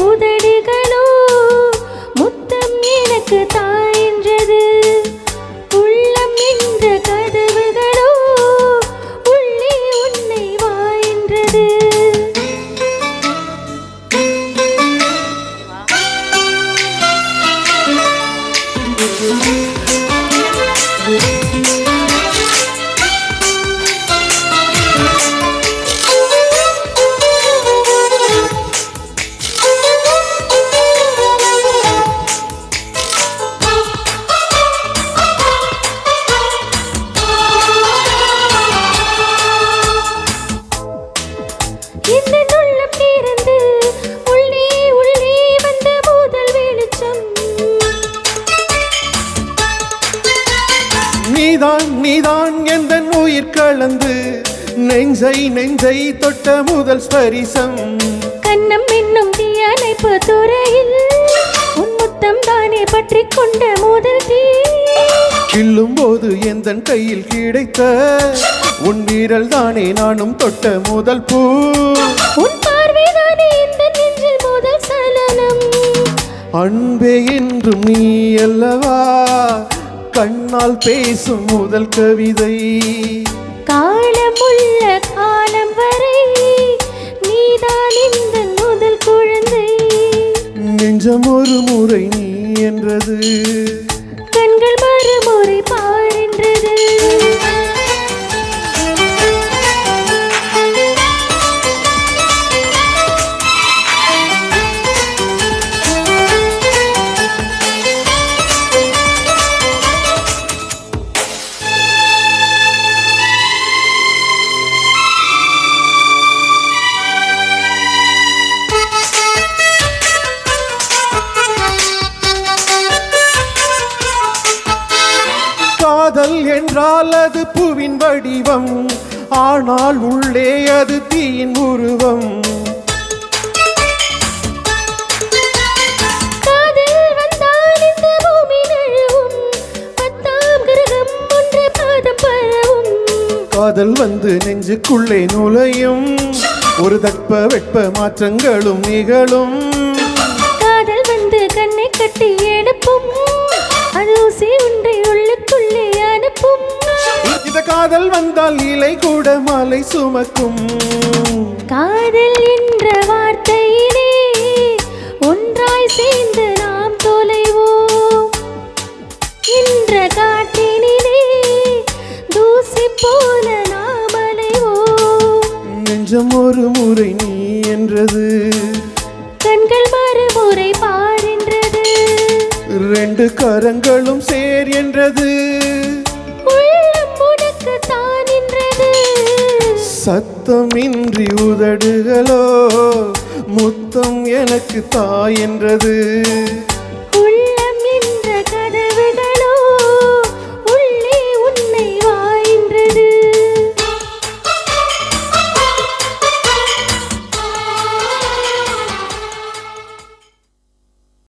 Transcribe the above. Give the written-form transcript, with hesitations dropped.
உதடுகளோ முத்தம் எனக்கு தாயென்றது. உள்ளம் என்ற கதவுகளோ உள்ளே உன்னை வாயென்றது. நீதான் எந்தன் உயிர் கலந்து நெஞ்சை தொட்ட முதல் ஸ்பரிசம். கண்ணம் என்னும் தீயணைப்பு துறையில் உன் முத்தம் தானே பற்றி கொண்ட முதல் தீ. கிள்ளும் போது எந்தன் கையில் கிடைத்த உன் வீரல் தானே நானும் தொட்ட முதல் பூ. உன் பார்வை தானே இந்த நெஞ்சில் முதல் சலனம். அன்பே என்றும் நீ அல்லவா கண்ணால் பேசும் முதல் கவிதை. காலமுள்ள காலம் வரை நீதான் இந்த முதல் குழந்தை. நெஞ்சம் ஒரு முறை நீ என்றது, கண்கள் மறுமுறை பாரென்றது. காதல் என்றால் அது பூவின் வடிவம், ஆனால் உள்ளே அது தீயின் உருவம். காதல் வந்தால் இந்த பூமி நழுவும், 10ஆம் கிரகம் ஒன்று பாதம் பரவும். காதல் வந்து நெஞ்சுக்குள்ளே நுழையும், ஒரு தட்ப வெட்ப மாற்றங்களும் நிகழும். காதல் வந்து கண்ணை கட்டி எடுப்பும், அது ஊசி ஒன்றை உள்ளுக்குள்ளே அனுப்பும். இந்த காதல் வந்தால் இலை கூட மாலை சுமக்கும். காதல் என்ற வார்த்தையிலே ஒன்றாய் சேர்ந்து நாம் தொலைவோம். என்ற காட்டினிலே தூசி போல நாம் அலைவோம். நெஞ்சம் ஒரு முறை நீ என்றது, கண்கள் மறுமுறை பாரென்றது. 2 கரங்களும் சேர் என்றது, உள்ளம் உனக்கு தான் என்றது. சத்தமின்றி உதடுகளோ முத்தம் எனக்கு தாய் என்றது.